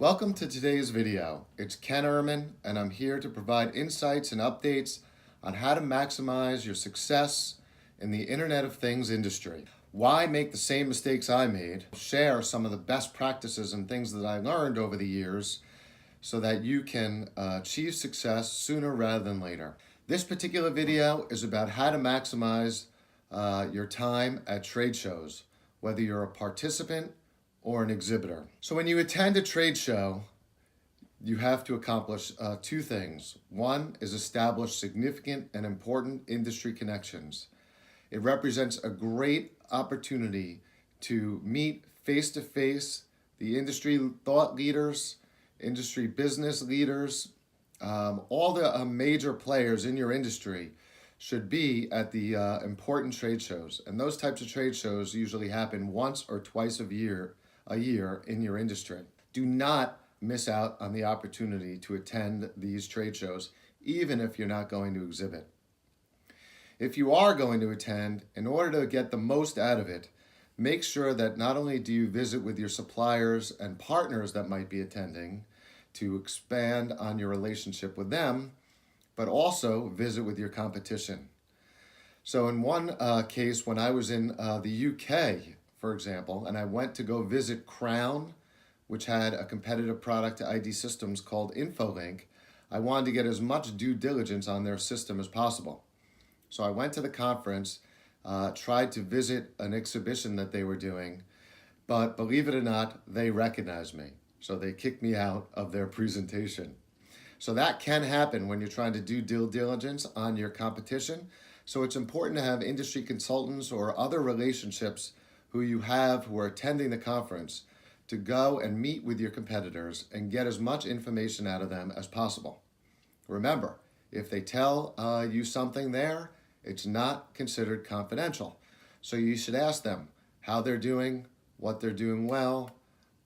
Welcome to today's video. It's Ken Ehrman, and I'm here to provide insights and updates on how to maximize your success in the Internet of Things industry. Why make the same mistakes I made? Share some of the best practices and things that I learned over the years so that you can achieve success sooner rather than later. This particular video is about how to maximize your time at trade shows, whether you're a participant or an exhibitor. So when you attend a trade show, you have to accomplish two things. One is establish significant and important industry connections. It represents a great opportunity to meet face-to-face the industry thought leaders, industry business leaders, all the major players in your industry should be at the important trade shows. And those types of trade shows usually happen once or twice a year in your industry. Do not miss out on the opportunity to attend these trade shows, even if you're not going to exhibit. If you are going to attend, in order to get the most out of it, make sure that not only do you visit with your suppliers and partners that might be attending to expand on your relationship with them, but also visit with your competition. So in one case, when I was in the UK, for example, and I went to go visit Crown, which had a competitive product to ID Systems called Infolink, I wanted to get as much due diligence on their system as possible. So I went to the conference, tried to visit an exhibition that they were doing, but believe it or not, they recognized me. So they kicked me out of their presentation. So that can happen when you're trying to do due diligence on your competition. So it's important to have industry consultants or other relationships who you have who are attending the conference to go and meet with your competitors and get as much information out of them as possible. Remember, if they tell you something there, it's not considered confidential. So you should ask them how they're doing, what they're doing well,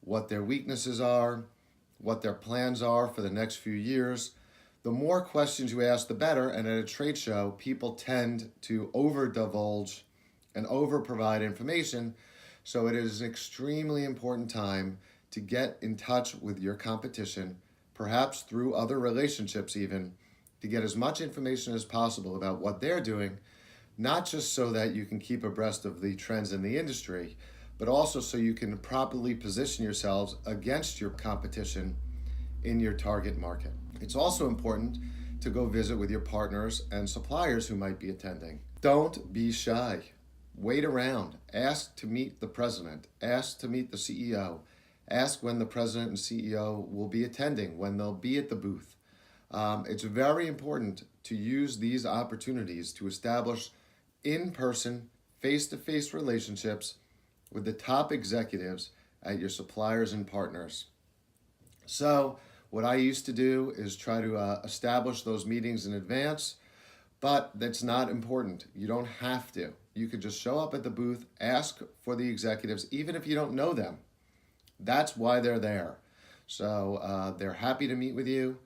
what their weaknesses are, what their plans are for the next few years. The more questions you ask, the better. And at a trade show, people tend to over-divulge and over-provide information. So it is an extremely important time to get in touch with your competition, perhaps through other relationships even, to get as much information as possible about what they're doing, not just so that you can keep abreast of the trends in the industry, but also so you can properly position yourselves against your competition in your target market. It's also important to go visit with your partners and suppliers who might be attending. Don't be shy. Wait around. Ask to meet the president. Ask to meet the CEO. Ask when the president and CEO will be attending, when they'll be at the booth. It's very important to use these opportunities to establish in-person, face-to-face relationships with the top executives at your suppliers and partners. So what I used to do is try to establish those meetings in advance, but that's not important. You don't have to. You could just show up at the booth, ask for the executives, even if you don't know them. That's why they're there. So they're happy to meet with you.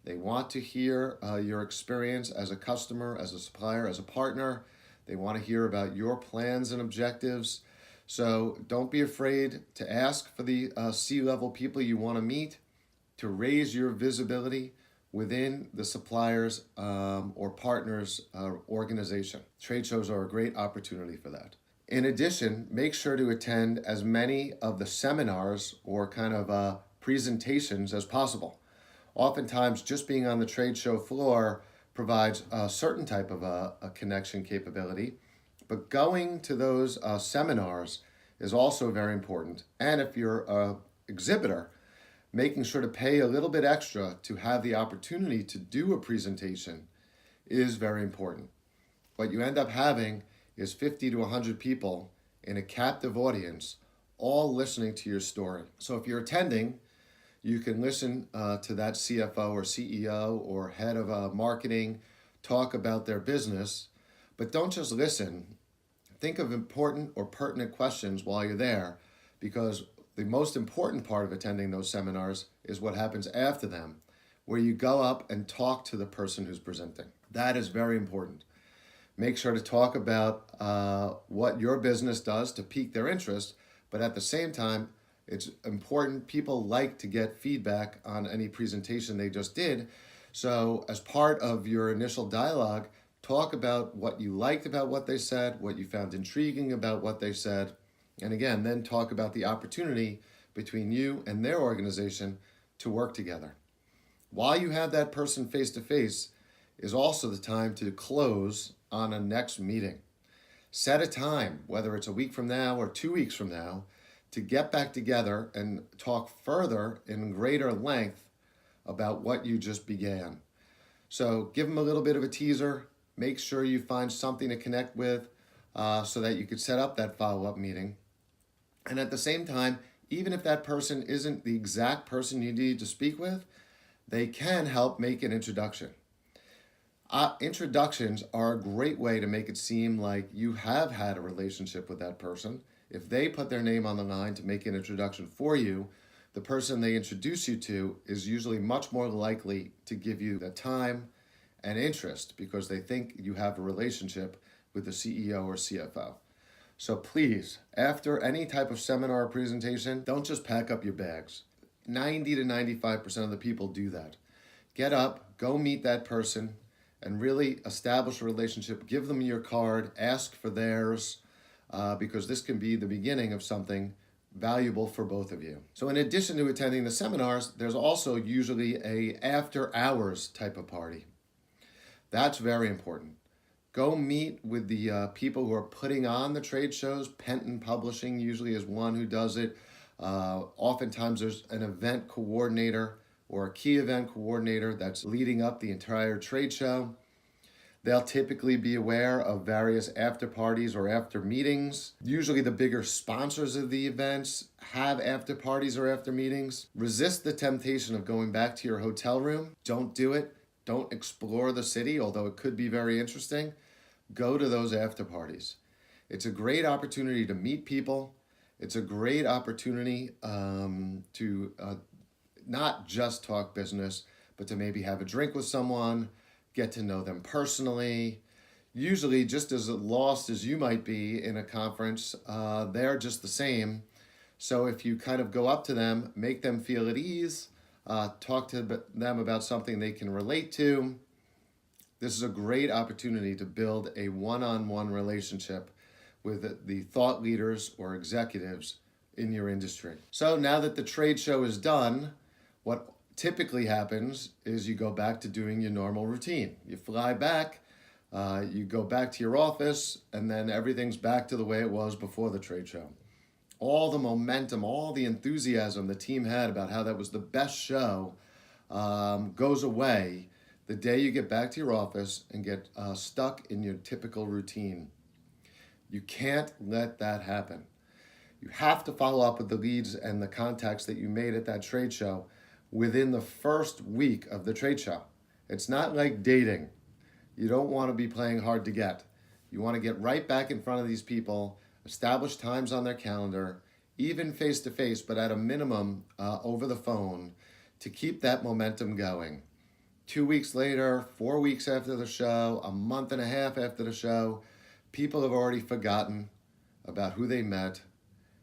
They want to hear your experience as a customer, as a supplier, as a partner. They want to hear about your plans and objectives. So don't be afraid to ask for the C-level people you want to meet to raise your visibility within the suppliers or partners organization. Trade shows are a great opportunity for that. In addition, make sure to attend as many of the seminars or kind of presentations as possible. Oftentimes, just being on the trade show floor provides a certain type of a connection capability, but going to those seminars is also very important. And if you're an exhibitor, making sure to pay a little bit extra to have the opportunity to do a presentation is very important. What you end up having is 50 to 100 people in a captive audience, all listening to your story. So if you're attending, you can listen to that CFO or CEO or head of marketing talk about their business, but don't just listen. Think of important or pertinent questions while you're there, because the most important part of attending those seminars is what happens after them, where you go up and talk to the person who's presenting. That is very important. Make sure to talk about what your business does to pique their interest, but at the same time, It's important. People like to get feedback on any presentation they just did. So as part of your initial dialogue, talk about what you liked about what they said, what you found intriguing about what they said, and again, then talk about the opportunity between you and their organization to work together. While you have that person face to face is also the time to close on a next meeting. Set a time, whether it's a week from now or 2 weeks from now, to get back together and talk further in greater length about what you just began. So give them a little bit of a teaser. Make sure you find something to connect with so that you could set up that follow-up meeting. And at the same time, even if that person isn't the exact person you need to speak with, they can help make an introduction. Introductions are a great way to make it seem like you have had a relationship with that person. If they put their name on the line to make an introduction for you, the person they introduce you to is usually much more likely to give you the time and interest because they think you have a relationship with the CEO or CFO. So please, after any type of seminar or presentation, don't just pack up your bags. 90 to 95% of the people do that. Get up, go meet that person, and really establish a relationship. Give them your card, ask for theirs, because this can be the beginning of something valuable for both of you. So in addition to attending the seminars, there's also usually a after hours type of party. That's very important. Go meet with the people who are putting on the trade shows. Penton Publishing usually is one who does it. Oftentimes there's an event coordinator or a key event coordinator that's leading up the entire trade show. They'll typically be aware of various after parties or after meetings. Usually the bigger sponsors of the events have after parties or after meetings. Resist the temptation of going back to your hotel room. Don't do it. Don't explore the city, although it could be very interesting. Go to those after parties. It's a great opportunity to meet people. It's a great opportunity to not just talk business, but to maybe have a drink with someone, get to know them personally. Usually, just as lost as you might be in a conference, they're just the same. So if you kind of go up to them, make them feel at ease, talk to them about something they can relate to, this is a great opportunity to build a one-on-one relationship with the thought leaders or executives in your industry. So now that the trade show is done, what typically happens is you go back to doing your normal routine. You fly back, you go back to your office, and then everything's back to the way it was before the trade show. All the momentum, all the enthusiasm the team had about how that was the best show goes away the day you get back to your office and get stuck in your typical routine. You can't let that happen. You have to follow up with the leads and the contacts that you made at that trade show within the first week of the trade show. It's not like dating. You don't want to be playing hard to get. You want to get right back in front of these people, establish times on their calendar, even face to face, but at a minimum over the phone to keep that momentum going. 2 weeks later, 4 weeks after the show, a month and a half after the show, people have already forgotten about who they met,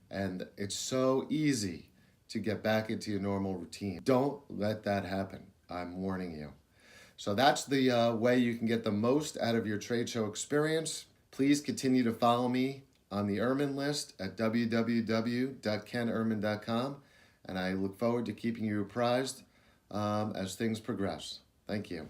and it's so easy to get back into your normal routine. Don't let that happen. I'm warning you. So that's the way you can get the most out of your trade show experience. Please continue to follow me on the Ehrman list at www.kenehrman.com, and I look forward to keeping you apprised as things progress. Thank you.